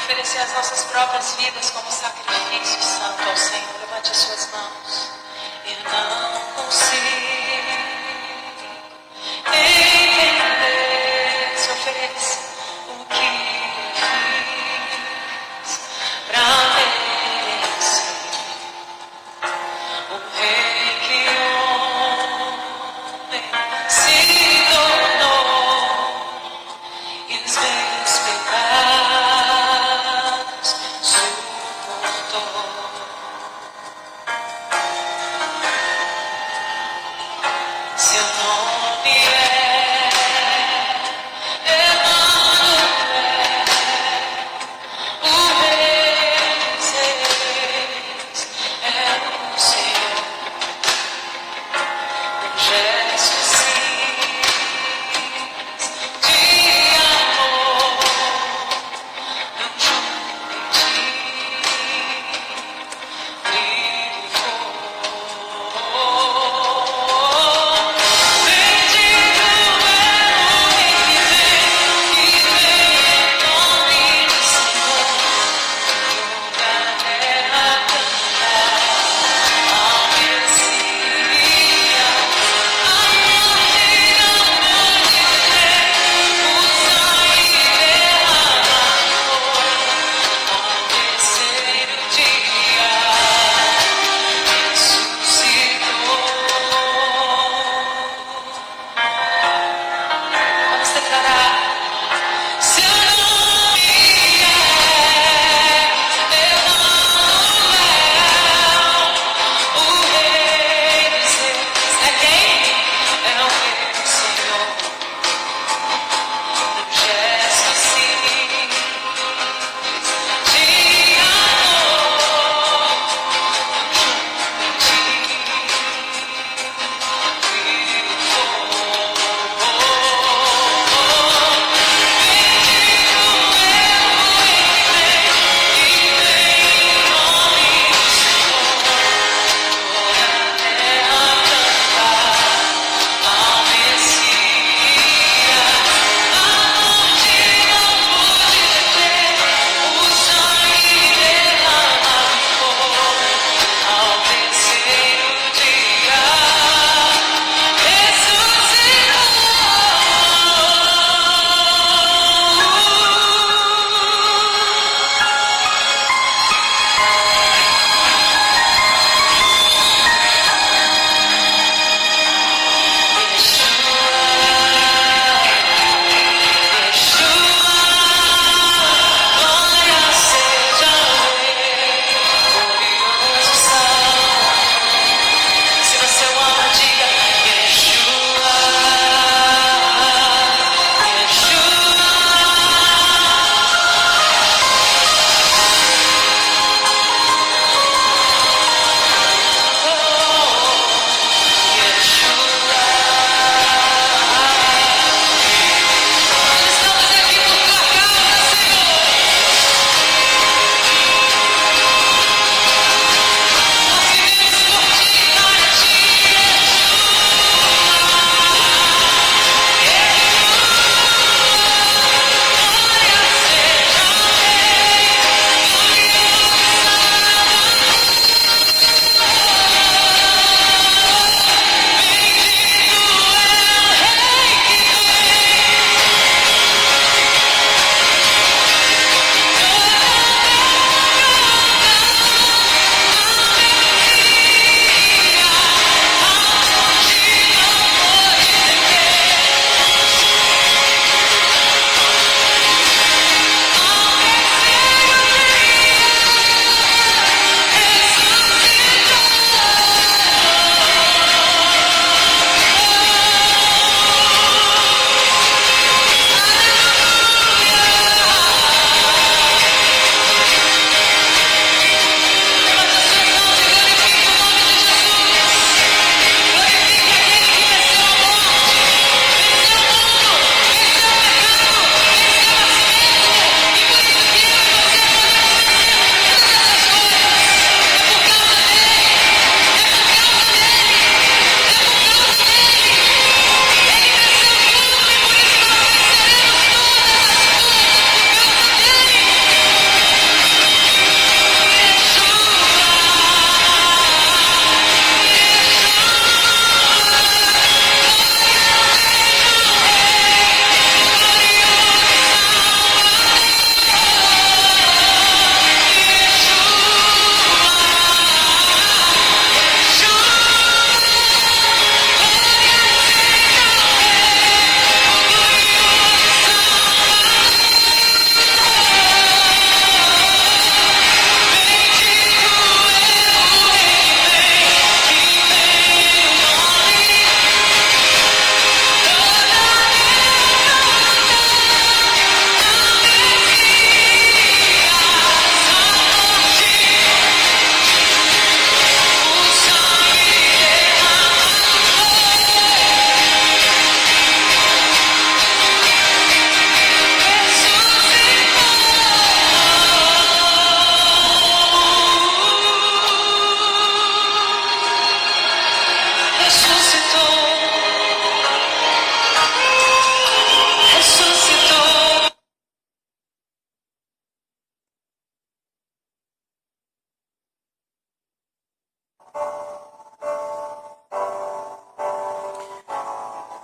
oferecer as nossas próprias vidas como sacrifício santo ao Senhor. Levante as suas mãos. Eu não consigo entender. Se ofereça o que eu fiz pra merecer o rei que homem se tornou e os meus pecados suportou. Seu nome é Emanuel.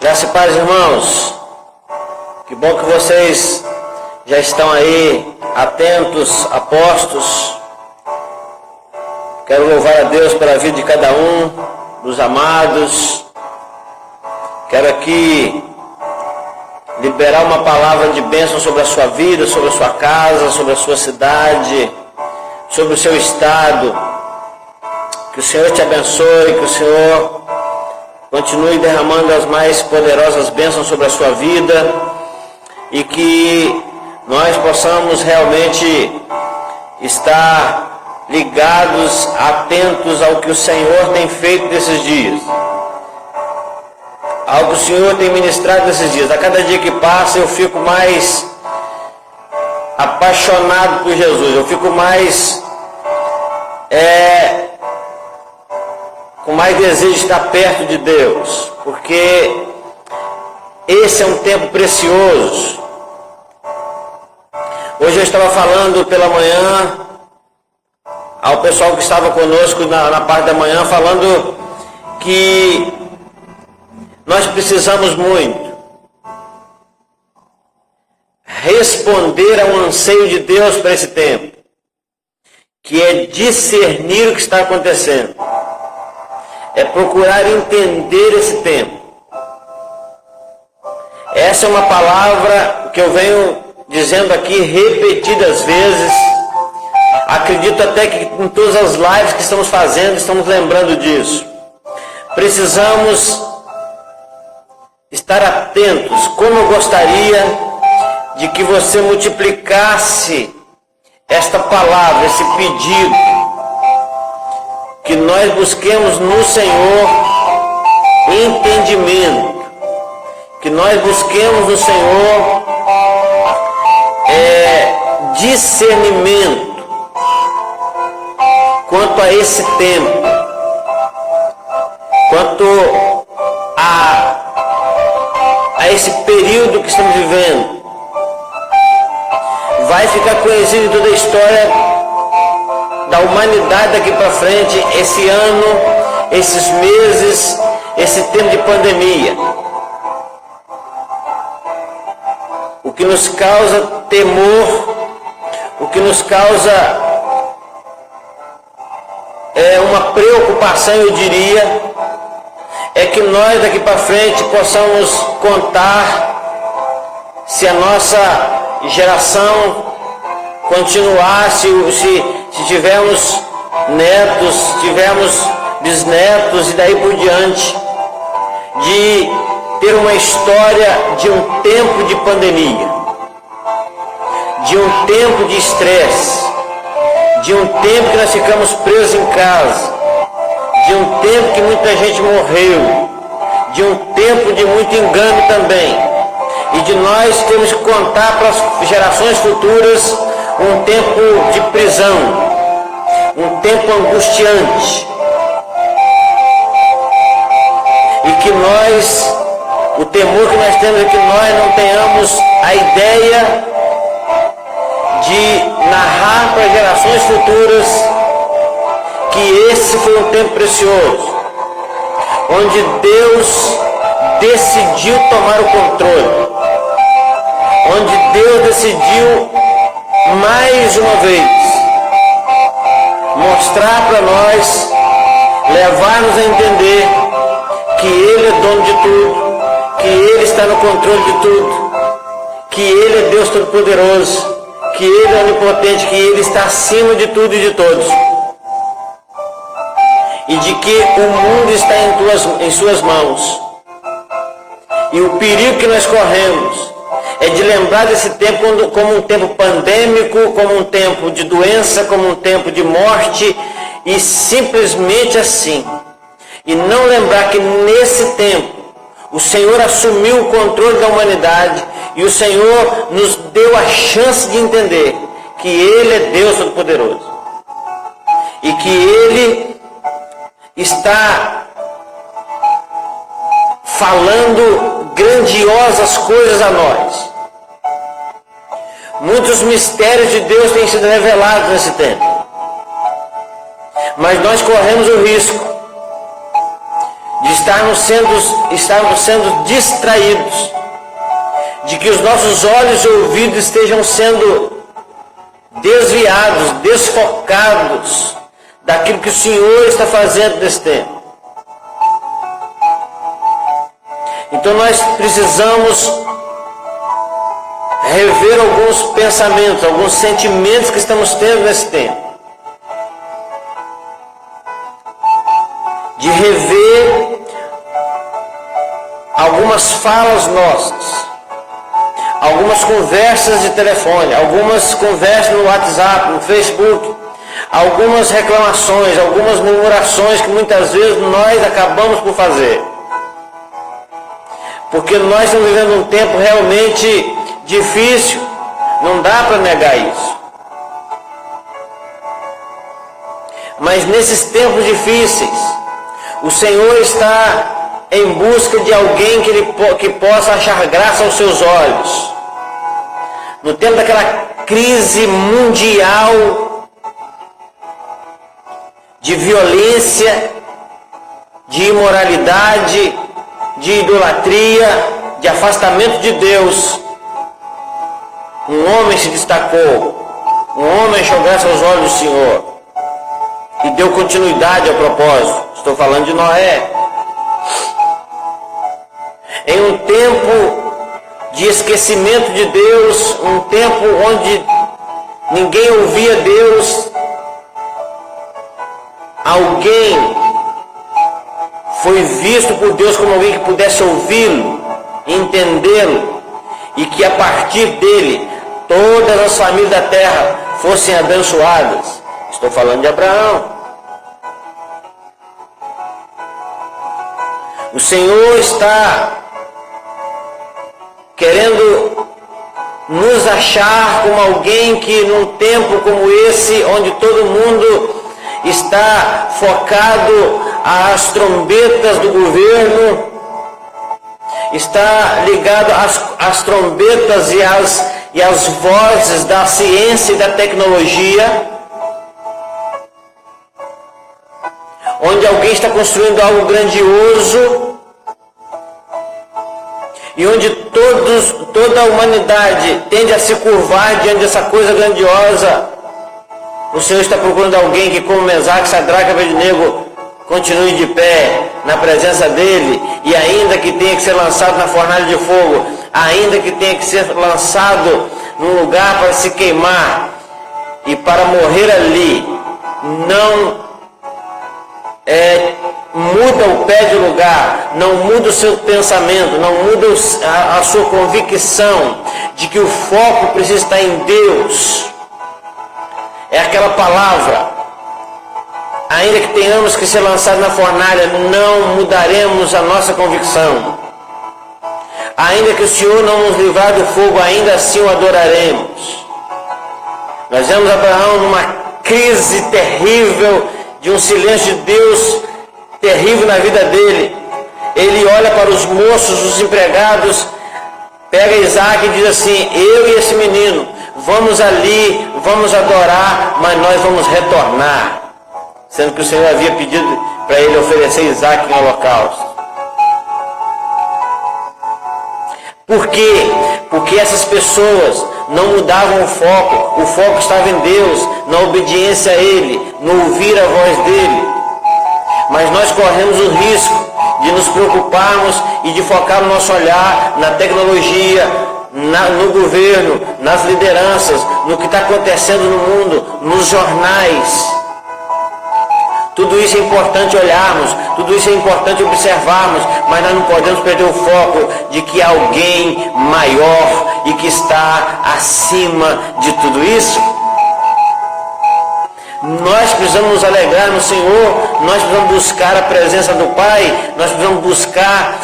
Graça e paz, irmãos. Que bom que vocês já estão aí atentos, apostos. Quero louvar a Deus pela vida de cada um dos amados. Quero aqui liberar uma palavra de bênção sobre a sua vida, sobre a sua casa, sobre a sua cidade, sobre o seu estado. Que o Senhor te abençoe, que o Senhor continue derramando as mais poderosas bênçãos sobre a sua vida e que nós possamos realmente estar ligados, atentos ao que o Senhor tem feito nesses dias, ao que o Senhor tem ministrado nesses dias. A cada dia que passa eu fico mais apaixonado por Jesus, eu fico mais com mais desejo de estar perto de Deus, porque esse é um tempo precioso. Hoje eu estava falando pela manhã ao pessoal que estava conosco na parte da manhã, falando que nós precisamos muito responder a um anseio de Deus para esse tempo, que é discernir o que está acontecendo, é procurar entender esse tempo. Essa é uma palavra que eu venho dizendo aqui repetidas vezes. Acredito até que em todas as lives que estamos fazendo, estamos lembrando disso. Precisamos estar atentos. Como eu gostaria de que você multiplicasse esta palavra, esse pedido, que nós busquemos no Senhor entendimento, que nós busquemos no Senhor discernimento quanto a esse tempo, quanto a esse período que estamos vivendo. Vai ficar conhecido em toda a história da humanidade daqui para frente, esse ano, esses meses, esse tempo de pandemia. O que nos causa temor, o que nos causa uma preocupação, eu diria, é que nós daqui para frente possamos contar, se a nossa geração continuar, se tivermos netos, se tivermos bisnetos e daí por diante, de ter uma história de um tempo de pandemia, de um tempo de estresse, de um tempo que nós ficamos presos em casa, de um tempo que muita gente morreu, de um tempo de muito engano também, e de nós temos que contar para as gerações futuras um tempo de prisão, um tempo angustiante, e que nós, o temor que nós temos é que nós não tenhamos a ideia de narrar para as gerações futuras que esse foi um tempo precioso, onde Deus decidiu tomar o controle, onde Deus decidiu mais uma vez mostrar para nós, levar-nos a entender que Ele é dono de tudo, que Ele está no controle de tudo, que Ele é Deus Todo-Poderoso, que Ele é onipotente, que Ele está acima de tudo e de todos, e de que o mundo está em suas mãos. E o perigo que nós corremos é de lembrar desse tempo como um tempo pandêmico, como um tempo de doença, como um tempo de morte, e simplesmente assim. E não lembrar que nesse tempo o Senhor assumiu o controle da humanidade e o Senhor nos deu a chance de entender que Ele é Deus Todo-Poderoso e que Ele está falando grandiosas coisas a nós. Muitos mistérios de Deus têm sido revelados nesse tempo, mas nós corremos o risco de estarmos sendo distraídos, de que os nossos olhos e ouvidos estejam sendo desviados, desfocados daquilo que o Senhor está fazendo nesse tempo. Então nós precisamos rever alguns pensamentos, alguns sentimentos que estamos tendo nesse tempo. De rever algumas falas nossas, algumas conversas de telefone, algumas conversas no WhatsApp, no Facebook, algumas reclamações, algumas murmurações que muitas vezes nós acabamos por fazer. Porque nós estamos vivendo um tempo realmente difícil, não dá para negar isso. Mas nesses tempos difíceis, o Senhor está em busca de alguém que possa achar graça aos seus olhos. No tempo daquela crise mundial de violência, de imoralidade, de idolatria, de afastamento de Deus, um homem se destacou, um homem achou graça aos olhos do Senhor e deu continuidade ao propósito. Estou falando de Noé. Em um tempo de esquecimento de Deus, um tempo onde ninguém ouvia Deus, alguém foi visto por Deus como alguém que pudesse ouvi-lo, entendê-lo, e que a partir dele todas as famílias da terra fossem abençoadas. Estou falando de Abraão. O Senhor está querendo nos achar como alguém que num tempo como esse, onde todo mundo está focado às trombetas do governo, está ligado às trombetas e às vozes da ciência e da tecnologia, onde alguém está construindo algo grandioso e onde toda a humanidade tende a se curvar diante dessa coisa grandiosa. O Senhor está procurando alguém que, como Mesaque, Sadraque e Abednego, continue de pé na presença dele, e ainda que tenha que ser lançado na fornalha de fogo, ainda que tenha que ser lançado num lugar para se queimar e para morrer ali, não muda o pé de lugar, não muda o seu pensamento, não muda a sua convicção de que o foco precisa estar em Deus. É aquela palavra: ainda que tenhamos que ser lançados na fornalha, não mudaremos a nossa convicção. Ainda que o Senhor não nos livrar do fogo, ainda assim o adoraremos. Nós vemos Abraão numa crise terrível, de um silêncio de Deus terrível na vida dele. Ele olha para os moços, os empregados, pega Isaac e diz assim: eu e esse menino vamos ali, vamos adorar, mas nós vamos retornar. Sendo que o Senhor havia pedido para ele oferecer Isaac em holocausto. Por quê? Porque essas pessoas não mudavam o foco estava em Deus, na obediência a Ele, no ouvir a voz dEle. Mas nós corremos o risco de nos preocuparmos e de focar o nosso olhar na tecnologia, no governo, nas lideranças, no que está acontecendo no mundo, nos jornais. Tudo isso é importante olharmos, tudo isso é importante observarmos, mas nós não podemos perder o foco de que há alguém maior e que está acima de tudo isso. Nós precisamos nos alegrar no Senhor, nós precisamos buscar a presença do Pai, nós precisamos buscar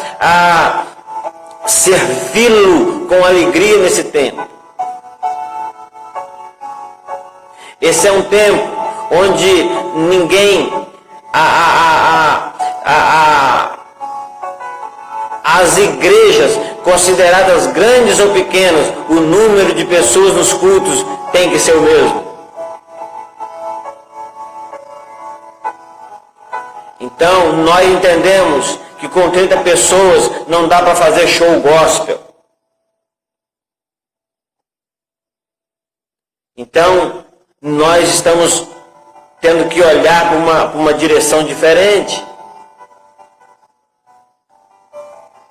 servi-lo com alegria nesse tempo. Esse é um tempo onde ninguém, as igrejas consideradas grandes ou pequenas, o número de pessoas nos cultos tem que ser o mesmo. Então nós entendemos que com 30 pessoas não dá para fazer show gospel. Então, nós estamos tendo que olhar para uma direção diferente.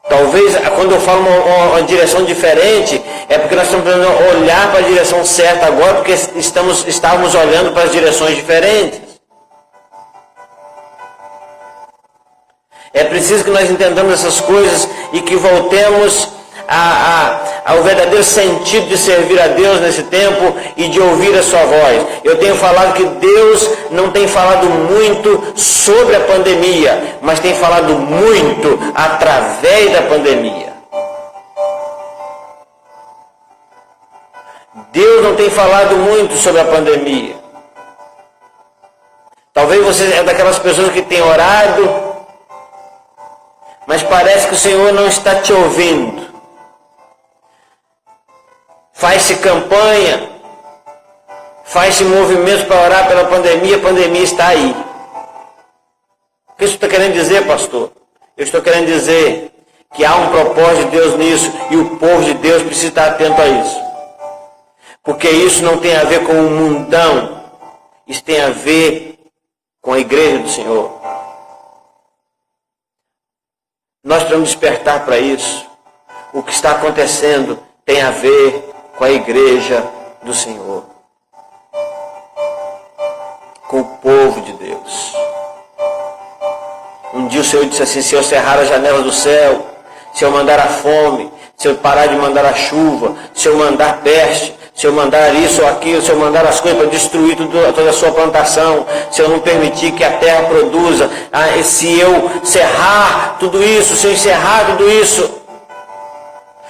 Talvez, quando eu falo uma direção diferente, é porque nós estamos tentando olhar para a direção certa agora, porque estávamos olhando para as direções diferentes. É preciso que nós entendamos essas coisas e que voltemos ao verdadeiro sentido de servir a Deus nesse tempo e de ouvir a sua voz. Eu tenho falado que Deus não tem falado muito sobre a pandemia, mas tem falado muito através da pandemia. Deus não tem falado muito sobre a pandemia. Talvez você é daquelas pessoas que tem orado, mas parece que o Senhor não está te ouvindo. Faz-se campanha, faz-se movimento para orar pela pandemia, a pandemia está aí. O que você está querendo dizer, pastor? Eu estou querendo dizer que há um propósito de Deus nisso e o povo de Deus precisa estar atento a isso. Porque isso não tem a ver com o mundão, isso tem a ver com a igreja do Senhor. Nós precisamos despertar para isso. O que está acontecendo tem a ver com a igreja do Senhor, com o povo de Deus. Um dia o Senhor disse assim: se eu cerrar a janela do céu, se eu mandar a fome, se eu parar de mandar a chuva, se eu mandar peste, se eu mandar isso ou aquilo, se eu mandar as coisas para destruir toda a sua plantação, se eu não permitir que a terra produza, se eu cerrar tudo isso, se eu encerrar tudo isso,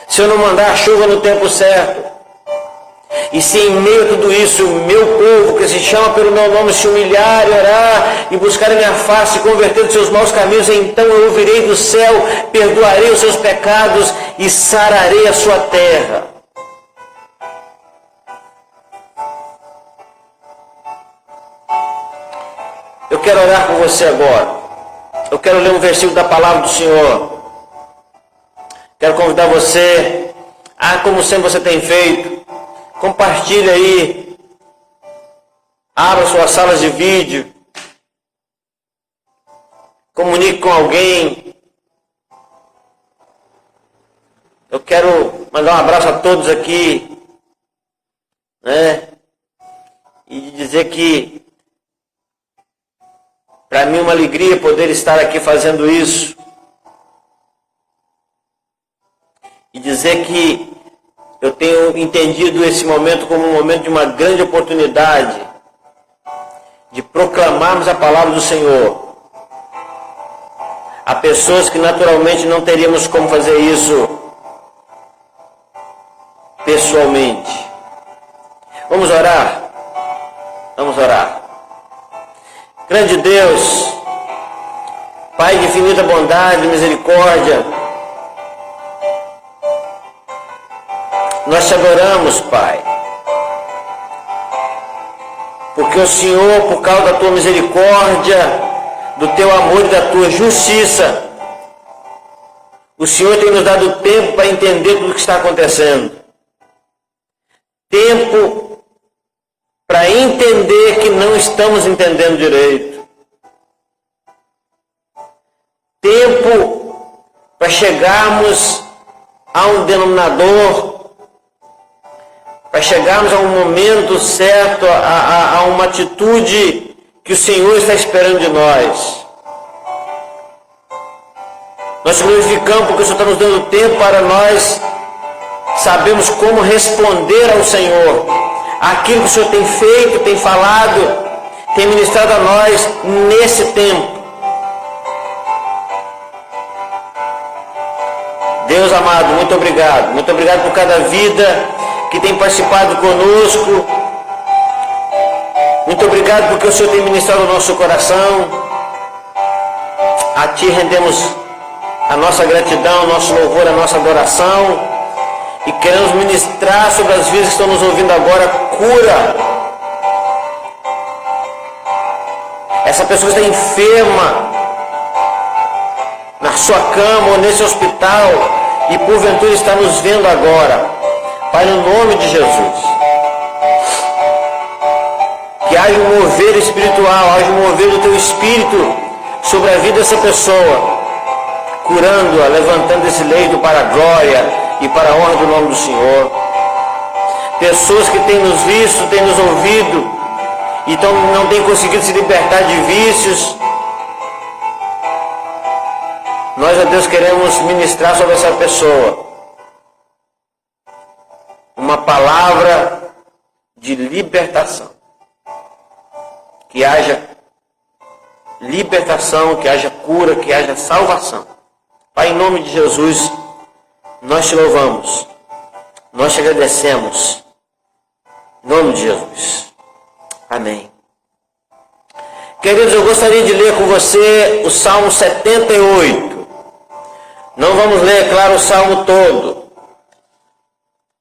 se eu não mandar a chuva no tempo certo, e se em meio a tudo isso o meu povo, que se chama pelo meu nome, se humilhar e orar e buscar a minha face e converter os seus maus caminhos, então eu ouvirei do céu, perdoarei os seus pecados e sararei a sua terra. Eu quero orar com você agora. Eu quero ler um versículo da palavra do Senhor. Quero convidar você, como sempre você tem feito, compartilhe aí, abra suas salas de vídeo, comunique com alguém. Eu quero mandar um abraço a todos aqui, né? E dizer que para mim é uma alegria poder estar aqui fazendo isso. E dizer que eu tenho entendido esse momento como um momento de uma grande oportunidade de proclamarmos a palavra do Senhor a pessoas que naturalmente não teríamos como fazer isso pessoalmente. Vamos orar? Vamos orar. Grande Deus, Pai de infinita bondade e misericórdia, nós te adoramos, Pai, porque o Senhor, por causa da tua misericórdia, do teu amor e da tua justiça, o Senhor tem nos dado tempo para entender tudo o que está acontecendo. Tempo para entender que não estamos entendendo direito. Tempo para chegarmos a um denominador, para chegarmos a um momento certo, a uma atitude que o Senhor está esperando de nós. Nós te glorificamos porque o Senhor está nos dando tempo para nós sabermos como responder ao Senhor. Aquilo que o Senhor tem feito, tem falado, tem ministrado a nós nesse tempo. Deus amado, muito obrigado. Muito obrigado por cada vida que tem participado conosco. Muito obrigado porque o Senhor tem ministrado o nosso coração. A Ti rendemos a nossa gratidão, o nosso louvor, a nossa adoração. E queremos ministrar sobre as vidas que estão nos ouvindo agora cura. Essa pessoa está enferma na na sua cama ou nesse hospital e porventura está nos vendo agora. Pai, no nome de Jesus, que haja um mover espiritual, haja um mover do teu Espírito sobre a vida dessa pessoa, curando-a, levantando esse leito para a glória e para a honra do nome do Senhor. Pessoas que têm nos visto, têm nos ouvido, então não têm conseguido se libertar de vícios. Nós, a Deus, queremos ministrar sobre essa pessoa uma palavra de libertação. Que haja libertação, que haja cura, que haja salvação. Pai, em nome de Jesus, nós te louvamos, nós te agradecemos. Em nome de Jesus. Amém. Queridos, eu gostaria de ler com você o Salmo 78. Não vamos ler, é claro, o Salmo todo.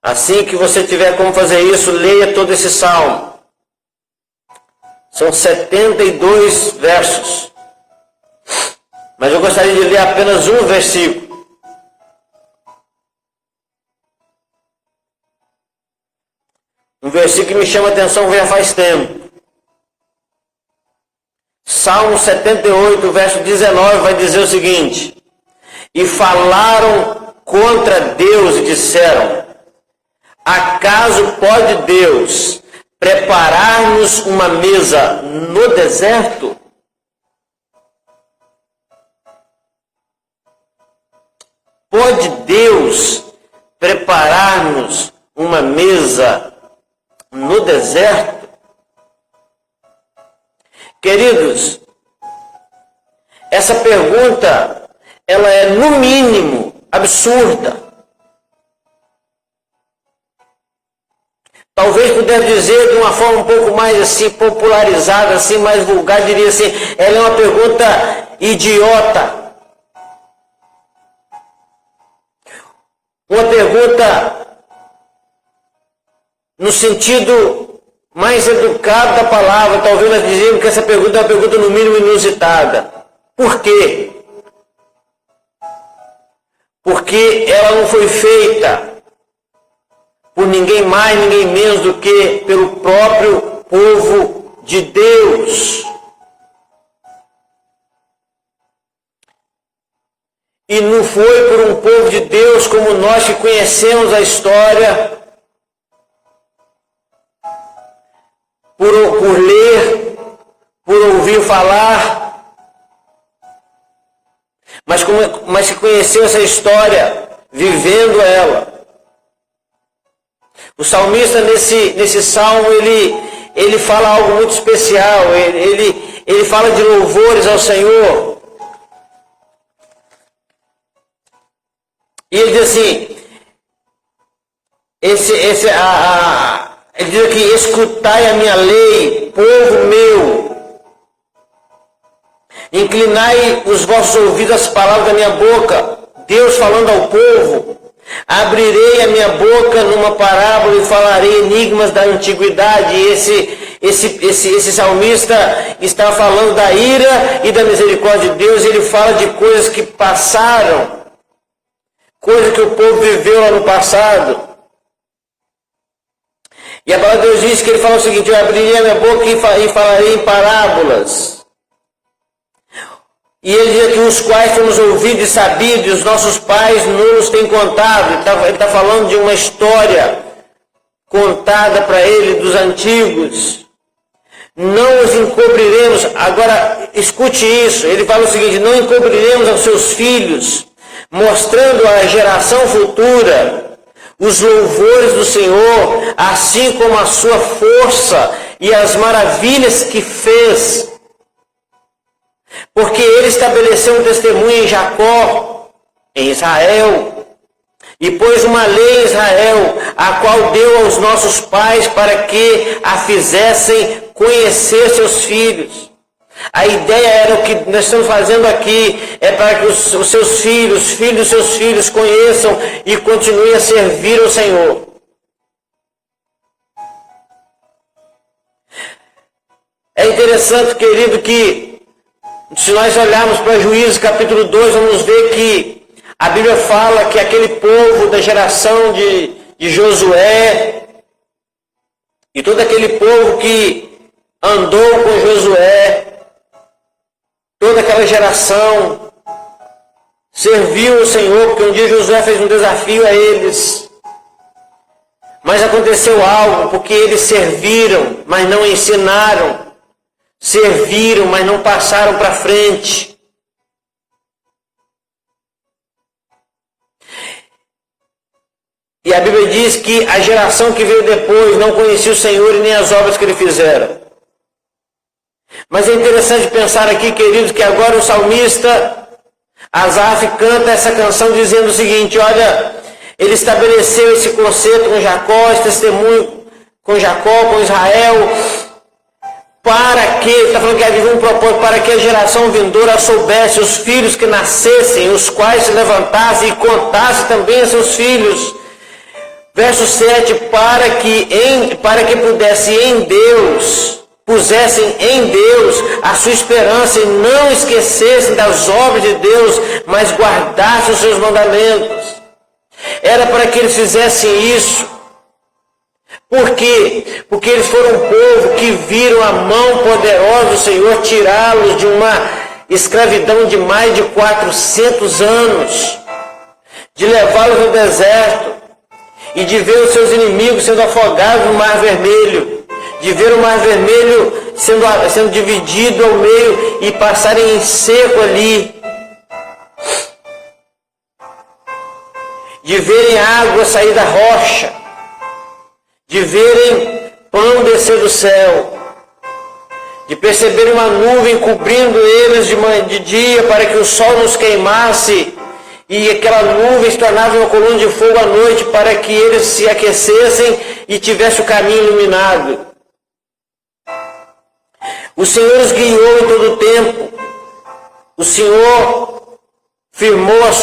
Assim que você tiver como fazer isso, leia todo esse Salmo. São 72 versos. Mas eu gostaria de ler apenas um versículo. Um versículo que me chama a atenção já faz tempo. Salmo 78, verso 19, vai dizer o seguinte: e falaram contra Deus e disseram: acaso pode Deus preparar-nos uma mesa no deserto? Pode Deus preparar-nos uma mesa no deserto? Queridos, essa pergunta, ela é no mínimo absurda. Talvez pudesse dizer de uma forma um pouco mais assim, popularizada, assim, mais vulgar, diria assim, ela é uma pergunta idiota. Uma pergunta no sentido mais educado da palavra. Talvez nós dizemos que essa pergunta é uma pergunta no mínimo inusitada. Por quê? Porque ela não foi feita por ninguém mais, ninguém menos do que pelo próprio povo de Deus. E não foi por um povo de Deus como nós que conhecemos a história, por ler, por ouvir falar, mas que conheceu essa história, vivendo ela. O salmista nesse salmo, ele fala algo muito especial, ele fala de louvores ao Senhor. E ele diz assim, ele diz aqui: escutai a minha lei, povo meu, inclinai os vossos ouvidos às palavras da minha boca. Deus falando ao povo: abrirei a minha boca numa parábola e falarei enigmas da antiguidade. Esse salmista está falando da ira e da misericórdia de Deus. Ele fala de coisas que passaram, coisa que o povo viveu lá no passado. E a palavra de Deus diz que ele fala o seguinte: eu abrirei a minha boca e falarei em parábolas. E ele diz aqui: os quais fomos ouvidos e sabidos, e os nossos pais não nos têm contado. Ele está falando de uma história contada para ele dos antigos. Não os encobriremos. Agora, escute isso. Ele fala o seguinte: não encobriremos aos seus filhos, mostrando à geração futura os louvores do Senhor, assim como a sua força e as maravilhas que fez. Porque ele estabeleceu um testemunho em Jacó, em Israel, e pôs uma lei em Israel, a qual deu aos nossos pais para que a fizessem conhecer seus filhos. A ideia era: o que nós estamos fazendo aqui é para que os seus filhos, os filhos dos seus filhos conheçam e continuem a servir ao Senhor. É interessante, querido, que Se nós olharmos para Juízes capítulo 2, vamos ver que a Bíblia fala que aquele povo da geração de Josué e todo aquele povo que andou com Josué, toda aquela geração serviu o Senhor, porque um dia Josué fez um desafio a eles. Mas aconteceu algo, porque eles serviram, mas não ensinaram. Serviram, mas não passaram para frente. E a Bíblia diz que a geração que veio depois não conhecia o Senhor e nem as obras que ele fizeram. Mas é interessante pensar aqui, queridos, que agora o salmista Asaf canta essa canção dizendo o seguinte: olha, ele estabeleceu esse conceito com Jacó, esse testemunho com Jacó, com Israel, para que, ele está falando que havia um propósito, para que a geração vindoura soubesse, os filhos que nascessem, os quais se levantassem e contassem também a seus filhos. Verso 7, para que pudesse em Deus, pusessem em Deus a sua esperança e não esquecessem das obras de Deus, mas guardassem os seus mandamentos. Era para que eles fizessem isso. Por quê? Porque eles foram um povo que viram a mão poderosa do Senhor tirá-los de uma escravidão de mais de 400 anos, de levá-los no deserto, e de ver os seus inimigos sendo afogados no Mar Vermelho, de ver o Mar Vermelho sendo dividido ao meio e passarem em seco ali, de verem água sair da rocha, de verem pão descer do céu, de perceberem uma nuvem cobrindo eles de dia para que o sol nos queimasse, e aquela nuvem se tornava uma coluna de fogo à noite para que eles se aquecessem e tivessem o caminho iluminado. O Senhor os guiou em todo o tempo. O Senhor firmou o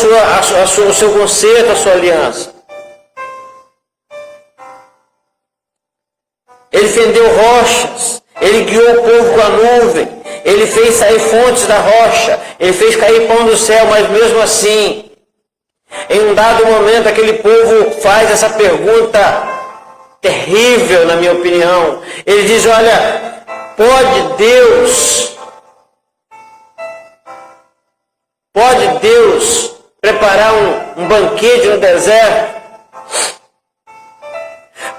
seu concerto, a sua aliança. Ele fendeu rochas. Ele guiou o povo com a nuvem. Ele fez sair fontes da rocha. Ele fez cair pão do céu, mas mesmo assim, em um dado momento, aquele povo faz essa pergunta terrível, na minha opinião. Ele diz: olha, pode Deus preparar um banquete no deserto?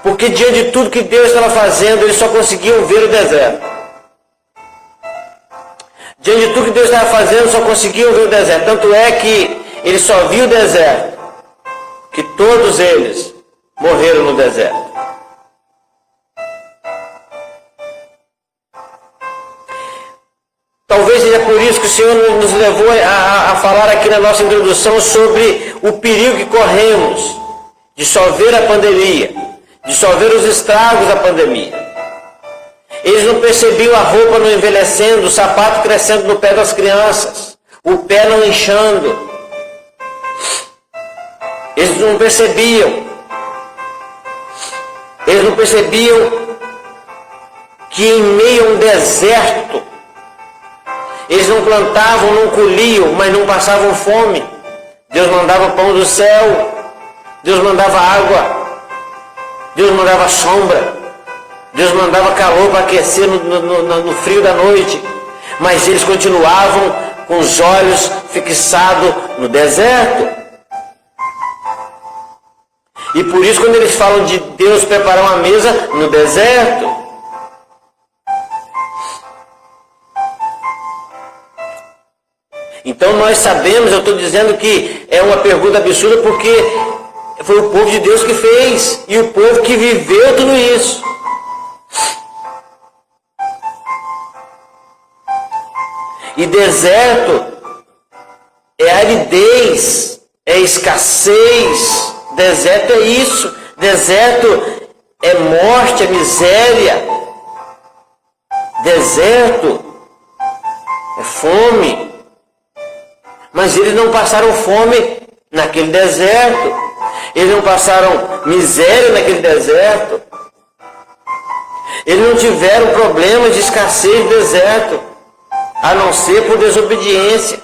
Porque diante de tudo que Deus estava fazendo, eles só conseguiam ver o deserto. Diante de tudo que Deus estava fazendo, só conseguiam ver o deserto. Tanto é que ele só viu o deserto, que todos eles morreram no deserto. Talvez seja por isso que o Senhor nos levou a falar aqui na nossa introdução sobre o perigo que corremos de só ver a pandemia, de só ver os estragos da pandemia. Eles não percebiam a roupa não envelhecendo, o sapato crescendo no pé das crianças, o pé não inchando. Eles não percebiam. Eles não percebiam que em meio a um deserto, eles não plantavam, não colhiam, mas não passavam fome. Deus mandava pão do céu, Deus mandava água, Deus mandava sombra, Deus mandava calor para aquecer no frio da noite. Mas eles continuavam com os olhos fixados no deserto. E por isso, quando eles falam de Deus preparar uma mesa no deserto, então nós sabemos, eu estou dizendo que é uma pergunta absurda, porque foi o povo de Deus que fez, e o povo que viveu tudo isso. E deserto é aridez, é escassez. Deserto é isso. Deserto é morte, é miséria. Deserto é fome. Mas eles não passaram fome naquele deserto. Eles não passaram miséria naquele deserto. Eles não tiveram problemas de escassez no deserto. a não ser por desobediência.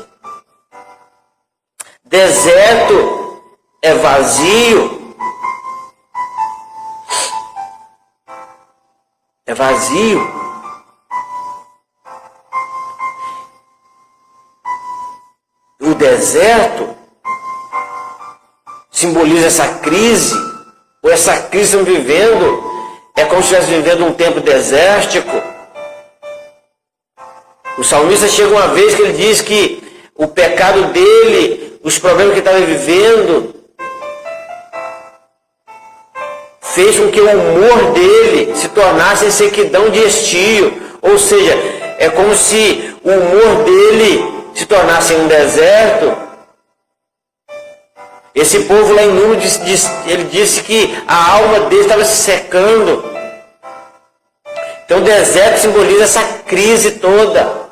Deserto é vazio. É vazio. O deserto simboliza essa crise, ou essa crise que estão vivendo, é como se estivesse vivendo um tempo desértico. O salmista chega uma vez que ele diz que o pecado dele, os problemas que ele estava vivendo, fez com que o humor dele se tornasse em sequidão de estio. Ou seja, é como se o humor dele se tornasse em um deserto. Esse povo lá em Números, ele disse que a alma dele estava se secando. Então o deserto simboliza essa crise toda.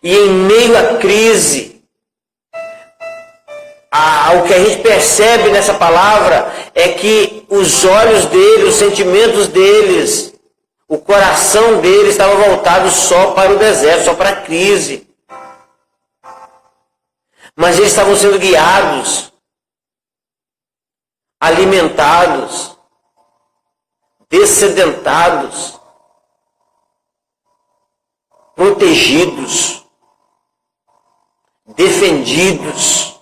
E em meio à crise, o que a gente percebe nessa palavra é que os olhos deles, os sentimentos deles, o coração deles estava voltado só para o deserto, só para a crise. Mas eles estavam sendo guiados, alimentados, dessedentados, protegidos, defendidos.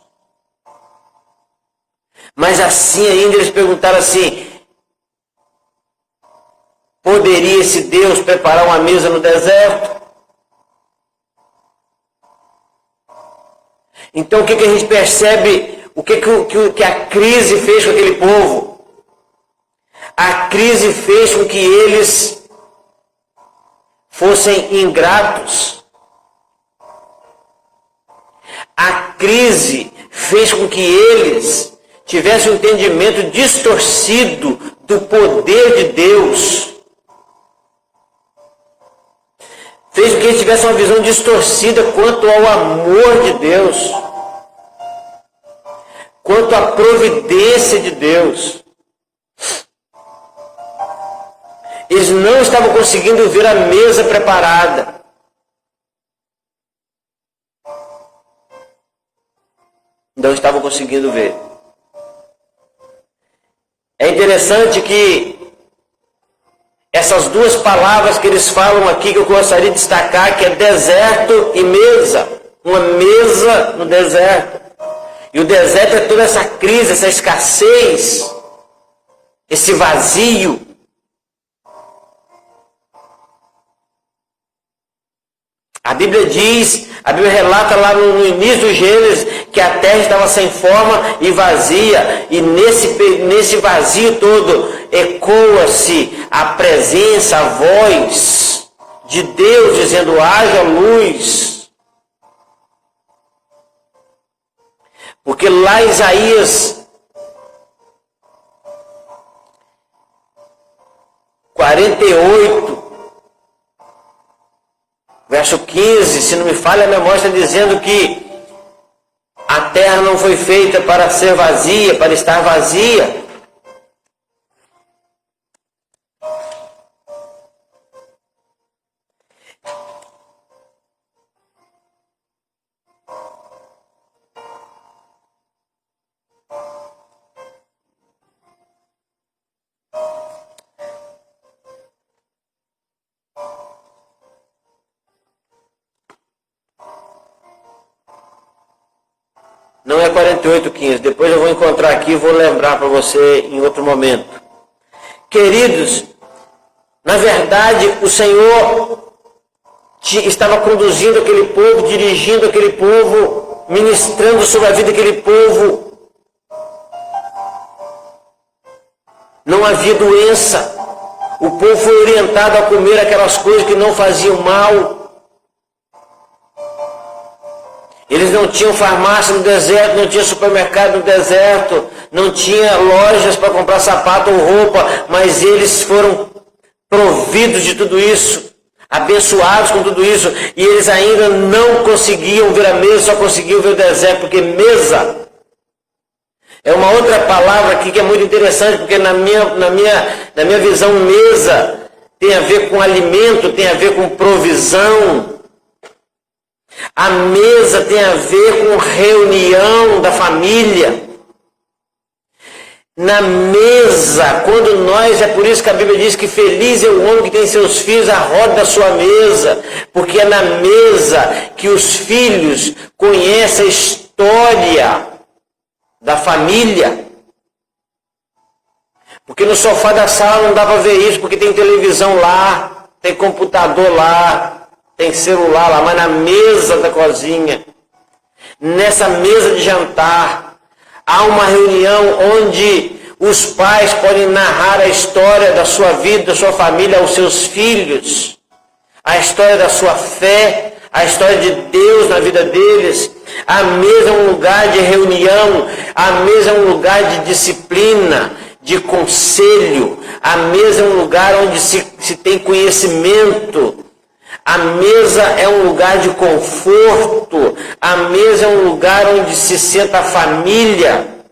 Mas assim ainda eles perguntaram assim: poderia esse Deus preparar uma mesa no deserto? Então o que a gente percebe? O que a crise fez com aquele povo? A crise fez com que eles fossem ingratos. A crise fez com que eles tivessem um entendimento distorcido do poder de Deus. Fez com que eles tivessem uma visão distorcida quanto ao amor de Deus, quanto à providência de Deus. Eles não estavam conseguindo ver a mesa preparada. Não estavam conseguindo ver. É interessante que essas duas palavras que eles falam aqui, que eu gostaria de destacar, que é deserto e mesa. Uma mesa no deserto. E o deserto é toda essa crise, essa escassez, esse vazio. A Bíblia relata lá no início do Gênesis que a terra estava sem forma e vazia. E nesse vazio todo ecoa-se a presença, a voz de Deus dizendo: haja luz. Porque lá em Isaías 48, verso 15, se não me falha a memória, está dizendo que a terra não foi feita para ser vazia, para estar vazia. Não é 48:15, depois eu vou encontrar aqui e vou lembrar para você em outro momento. Queridos, na verdade o Senhor estava conduzindo aquele povo, dirigindo aquele povo, ministrando sobre a vida daquele povo. Não havia doença. O povo foi orientado a comer aquelas coisas que não faziam mal. Eles não tinham farmácia no deserto, não tinha supermercado no deserto, não tinha lojas para comprar sapato ou roupa, mas eles foram providos de tudo isso, abençoados com tudo isso, e eles ainda não conseguiam ver a mesa, só conseguiam ver o deserto, porque mesa é uma outra palavra aqui que é muito interessante, porque na minha visão, mesa tem a ver com alimento, tem a ver com provisão. A mesa tem a ver com reunião da família. Na mesa, quando nós, é por isso que a Bíblia diz que feliz é o homem que tem seus filhos à roda da sua mesa, porque é na mesa que os filhos conhecem a história da família. Porque no sofá da sala não dá para ver isso, porque tem televisão lá, tem computador lá, tem celular lá, mas na mesa da cozinha, nessa mesa de jantar, há uma reunião onde os pais podem narrar a história da sua vida, da sua família aos seus filhos, a história da sua fé, a história de Deus na vida deles. A mesa é um lugar de reunião, a mesa é um lugar de disciplina, de conselho, a mesa é um lugar onde se tem conhecimento. A mesa é um lugar de conforto. A mesa é um lugar onde se senta a família.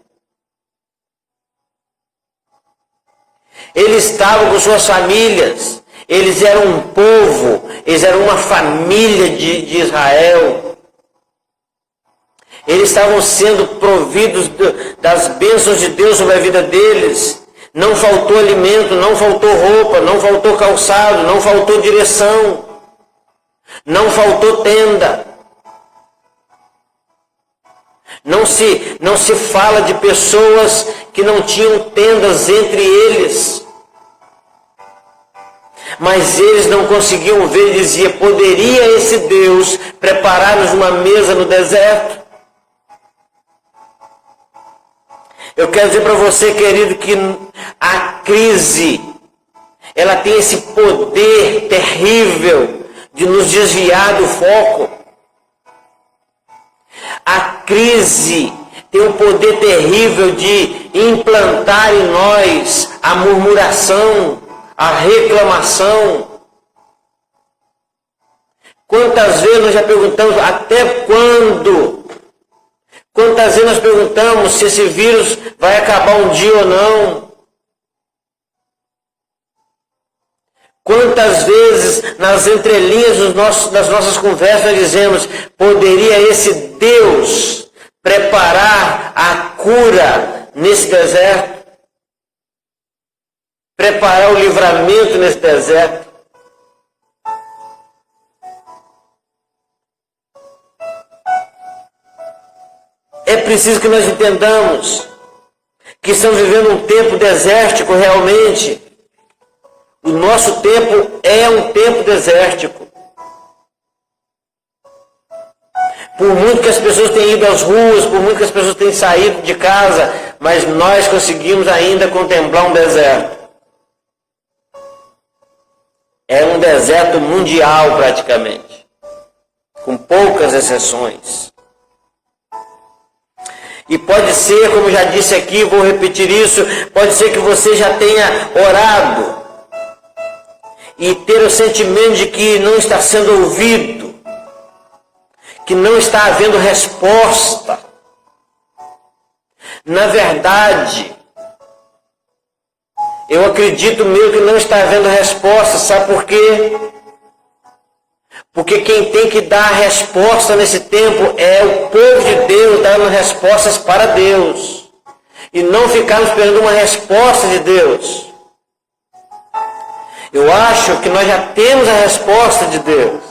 Eles estavam com suas famílias. Eles eram um povo. Eles eram uma família de Israel. Eles estavam sendo providos das bênçãos de Deus sobre a vida deles. Não faltou alimento, não faltou roupa, não faltou calçado, não faltou direção. Não faltou tenda. Não se fala de pessoas que não tinham tendas entre eles. Mas eles não conseguiam ver e dizia, poderia esse Deus preparar-nos uma mesa no deserto? Eu quero dizer para você, querido, que a crise, ela tem esse poder terrível de nos desviar do foco. A crise tem um poder terrível de implantar em nós a murmuração, a reclamação. Quantas vezes nós já perguntamos, até quando? Quantas vezes nós perguntamos se esse vírus vai acabar um dia ou não? Quantas vezes nas entrelinhas das nossas conversas nós dizemos, poderia esse Deus preparar a cura nesse deserto? Preparar o livramento nesse deserto? É preciso que nós entendamos que estamos vivendo um tempo desértico realmente. O nosso tempo é um tempo desértico. Por muito que as pessoas tenham ido às ruas, por muito que as pessoas tenham saído de casa, mas nós conseguimos ainda contemplar um deserto. É um deserto mundial praticamente, com poucas exceções. E pode ser, como já disse aqui, vou repetir isso, pode ser que você já tenha orado e ter o sentimento de que não está sendo ouvido, que não está havendo resposta. Na verdade, eu acredito mesmo que não está havendo resposta, sabe por quê? Porque quem tem que dar a resposta nesse tempo é o povo de Deus, dando respostas para Deus. E não ficarmos esperando uma resposta de Deus. Eu acho que nós já temos a resposta de Deus.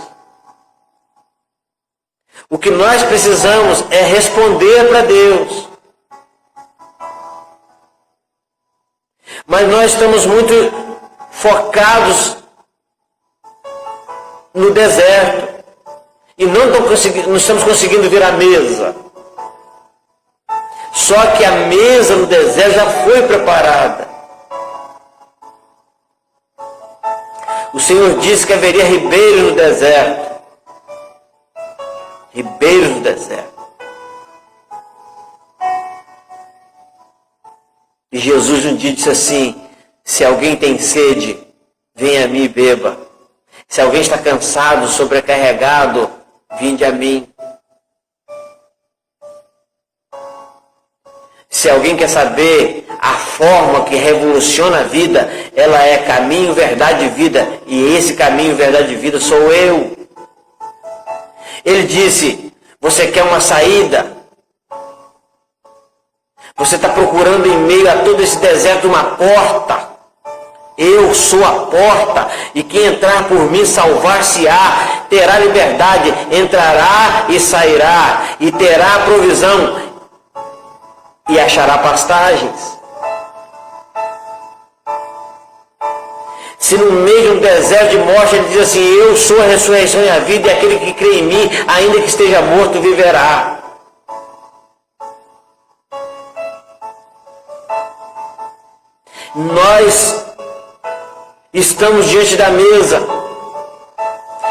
O que nós precisamos é responder para Deus. Mas nós estamos muito focados no deserto e não estamos conseguindo vir à mesa. Só que a mesa no deserto já foi preparada. O Senhor disse que haveria ribeiros no deserto. Ribeiros no deserto. E Jesus um dia disse assim, se alguém tem sede, venha a mim e beba. Se alguém está cansado, sobrecarregado, vinde a mim. Se alguém quer saber a forma que revoluciona a vida, ela é caminho, verdade e vida. E esse caminho, verdade e vida sou eu. Ele disse, você quer uma saída? Você está procurando em meio a todo esse deserto uma porta. Eu sou a porta, e quem entrar por mim salvar-se-á, terá liberdade, entrará e sairá, e terá provisão, e achará pastagens. Se no meio de um deserto de morte ele diz assim, eu sou a ressurreição e a vida, e aquele que crê em mim, ainda que esteja morto, viverá. Nós estamos diante da mesa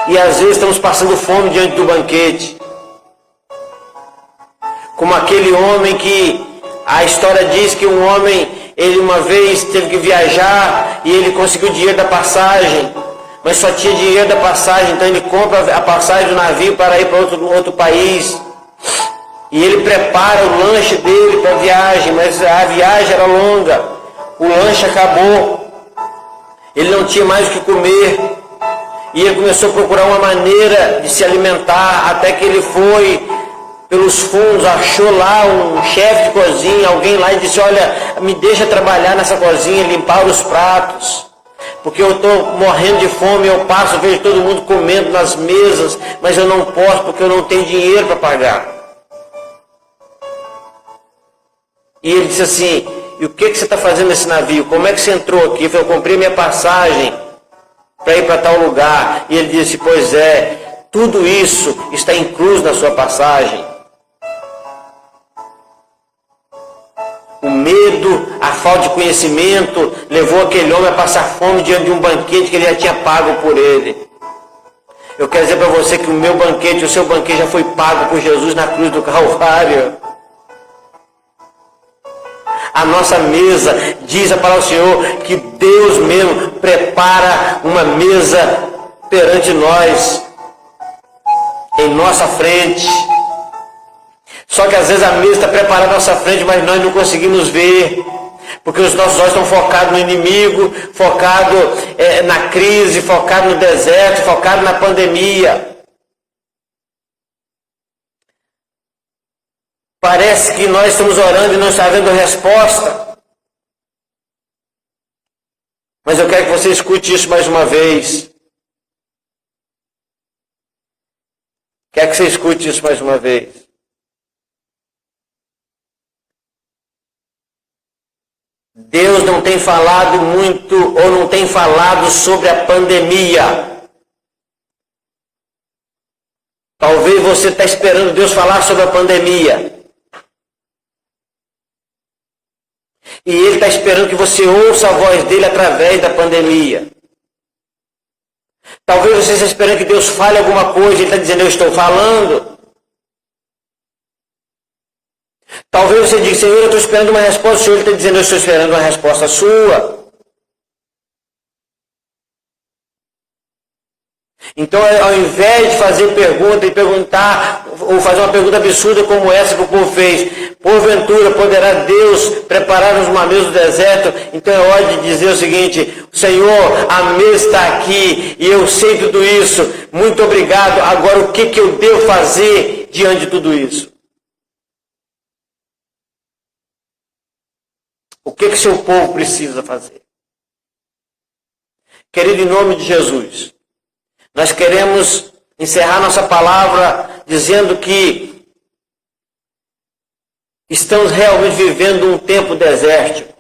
e às vezes estamos passando fome diante do banquete. Como aquele homem que a história diz que um homem, ele uma vez teve que viajar e ele conseguiu dinheiro da passagem, mas só tinha dinheiro da passagem, então ele compra a passagem do navio para ir para outro país. E ele prepara o lanche dele para a viagem, mas a viagem era longa. O lanche acabou, ele não tinha mais o que comer, e ele começou a procurar uma maneira de se alimentar, até que ele foi pelos fundos, achou lá um chefe de cozinha, alguém lá, e disse, olha, me deixa trabalhar nessa cozinha, limpar os pratos, porque eu estou morrendo de fome, eu passo, vejo todo mundo comendo nas mesas, mas eu não posso porque eu não tenho dinheiro para pagar. E ele disse assim, e o que você está fazendo nesse navio? Como é que você entrou aqui? Eu falei, eu comprei minha passagem para ir para tal lugar. E ele disse, pois é, tudo isso está incluso na sua passagem. O medo, a falta de conhecimento, levou aquele homem a passar fome diante de um banquete que ele já tinha pago por ele. Eu quero dizer para você que o meu banquete, o seu banquete já foi pago por Jesus na cruz do Calvário. A nossa mesa, diz a palavra do Senhor, que Deus mesmo prepara uma mesa perante nós, em nossa frente. Só que às vezes a mesa está preparada à nossa frente, mas nós não conseguimos ver, porque os nossos olhos estão focados no inimigo, focados na crise, focados no deserto, focados na pandemia. Parece que nós estamos orando e não está havendo resposta. Mas eu quero que você escute isso mais uma vez. Quero que você escute isso mais uma vez. Deus não tem falado muito ou não tem falado sobre a pandemia. Talvez você está esperando Deus falar sobre a pandemia. E Ele está esperando que você ouça a voz dEle através da pandemia. Talvez você esteja esperando que Deus fale alguma coisa, Ele está dizendo, eu estou falando. Talvez você diga, Senhor, eu estou esperando uma resposta, o Senhor está dizendo, eu estou esperando uma resposta sua. Então, ao invés de fazer pergunta e perguntar, ou fazer uma pergunta absurda como essa que o povo fez, porventura poderá Deus preparar-nos uma mesa no deserto? Então é hora de dizer o seguinte, Senhor, a mesa está aqui e eu sei tudo isso, muito obrigado, agora o que eu devo fazer diante de tudo isso? O que seu povo precisa fazer? Querido, em nome de Jesus, nós queremos encerrar nossa palavra dizendo que estamos realmente vivendo um tempo desértico.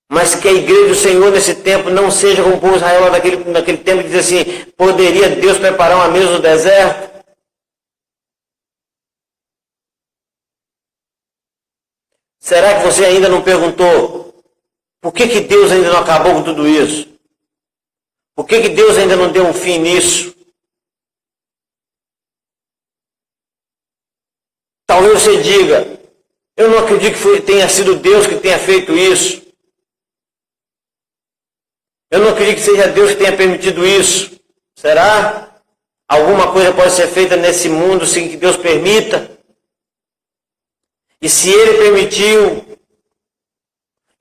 Mas que a igreja do Senhor nesse tempo não seja como o povo de Israel naquele tempo que diz assim, poderia Deus preparar uma mesa no deserto? Será que você ainda não perguntou por que Deus ainda não acabou com tudo isso? Por que Deus ainda não deu um fim nisso? Talvez você diga, eu não acredito que tenha sido Deus que tenha feito isso. Eu não acredito que seja Deus que tenha permitido isso. Será? Alguma coisa pode ser feita nesse mundo sem que Deus permita? E se Ele permitiu,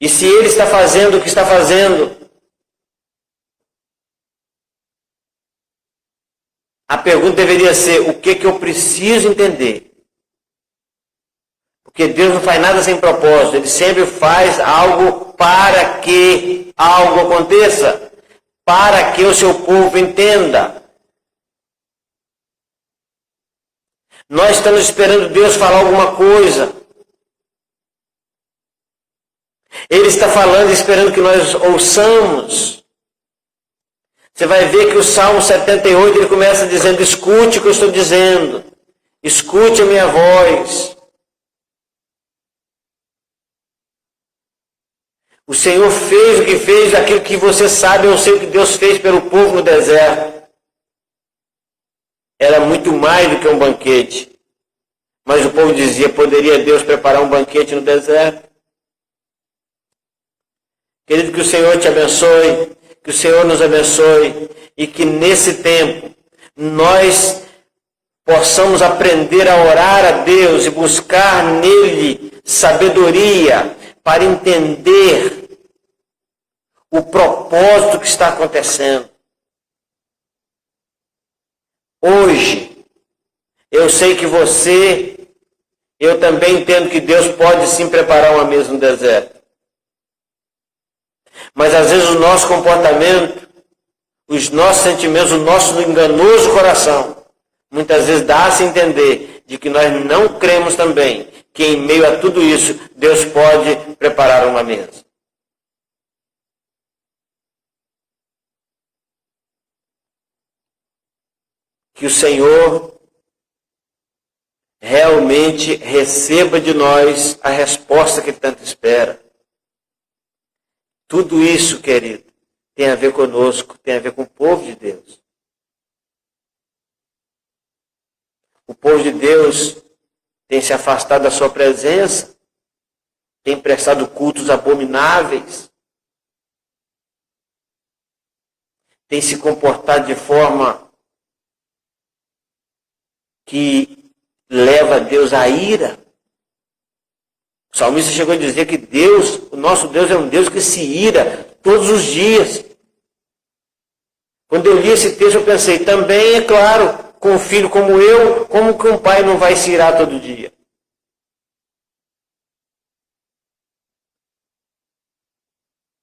E se ele está fazendo o que está fazendo, a pergunta deveria ser: o que eu preciso entender? Porque Deus não faz nada sem propósito. Ele sempre faz algo para que algo aconteça. Para que o seu povo entenda. Nós estamos esperando Deus falar alguma coisa. Ele está falando, esperando que nós ouçamos. Você vai ver que o Salmo 78, ele começa dizendo: escute o que eu estou dizendo. Escute a minha voz. O Senhor fez o que fez, aquilo que você sabe, eu sei o que Deus fez pelo povo no deserto. Era muito mais do que um banquete. Mas o povo dizia: poderia Deus preparar um banquete no deserto? Querido, que o Senhor te abençoe, que o Senhor nos abençoe, e que nesse tempo nós possamos aprender a orar a Deus e buscar nele sabedoria para entender o propósito que está acontecendo. Hoje, eu sei que eu também entendo que Deus pode sim preparar uma mesa no deserto. Mas às vezes o nosso comportamento, os nossos sentimentos, o nosso enganoso coração, muitas vezes dá-se a entender de que nós não cremos também que em meio a tudo isso, Deus pode preparar uma mesa. Que o Senhor realmente receba de nós a resposta que tanto espera. Tudo isso, querido, tem a ver conosco, tem a ver com o povo de Deus. O povo de Deus tem se afastado da sua presença, tem prestado cultos abomináveis, tem se comportado de forma que leva Deus à ira. O salmista chegou a dizer que Deus, o nosso Deus, é um Deus que se ira todos os dias. Quando eu li esse texto, eu pensei, também, é claro, com um filho como eu, como que um pai não vai se irar todo dia?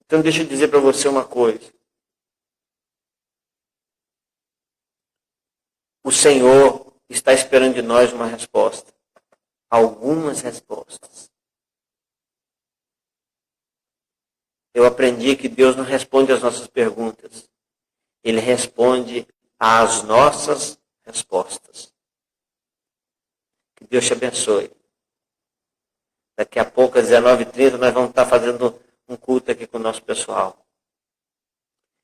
Então deixa eu dizer para você uma coisa. O Senhor está esperando de nós uma resposta. Algumas respostas. Eu aprendi que Deus não responde às nossas perguntas. Ele responde às nossas respostas. Que Deus te abençoe. Daqui a pouco, às 19h30, nós vamos estar fazendo um culto aqui com o nosso pessoal.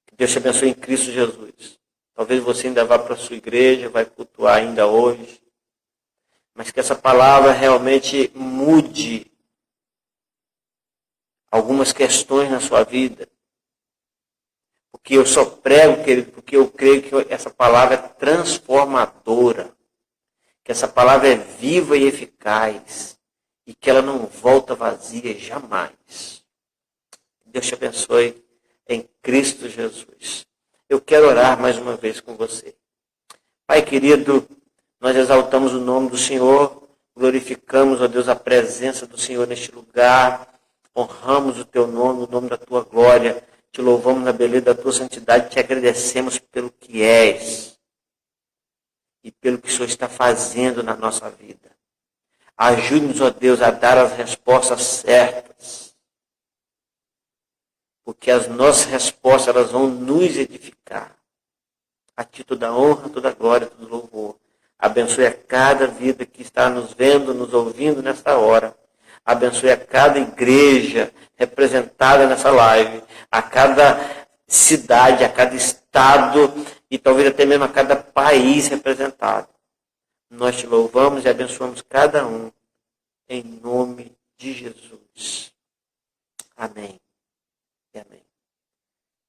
Que Deus te abençoe em Cristo Jesus. Talvez você ainda vá para a sua igreja, vai cultuar ainda hoje. Mas que essa palavra realmente mude algumas questões na sua vida. Porque eu só prego, querido, porque eu creio que essa palavra é transformadora. Que essa palavra é viva e eficaz. E que ela não volta vazia jamais. Deus te abençoe em Cristo Jesus. Eu quero orar mais uma vez com você. Pai querido, nós exaltamos o nome do Senhor, glorificamos, ó Deus, a presença do Senhor neste lugar, honramos o teu nome, o nome da tua glória, te louvamos na beleza da tua santidade, te agradecemos pelo que és e pelo que o Senhor está fazendo na nossa vida. Ajude-nos, ó Deus, a dar as respostas certas, porque as nossas respostas elas vão nos edificar. A ti toda a honra, toda a glória, todo o louvor. Abençoe a cada vida que está nos vendo, nos ouvindo nesta hora. Abençoe a cada igreja representada nessa live, a cada cidade, a cada estado e talvez até mesmo a cada país representado. Nós te louvamos e abençoamos cada um em nome de Jesus. Amém. E amém.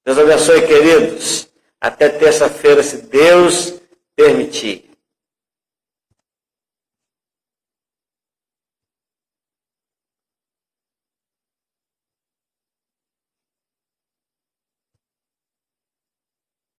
Deus abençoe, queridos. Até terça-feira, se Deus permitir.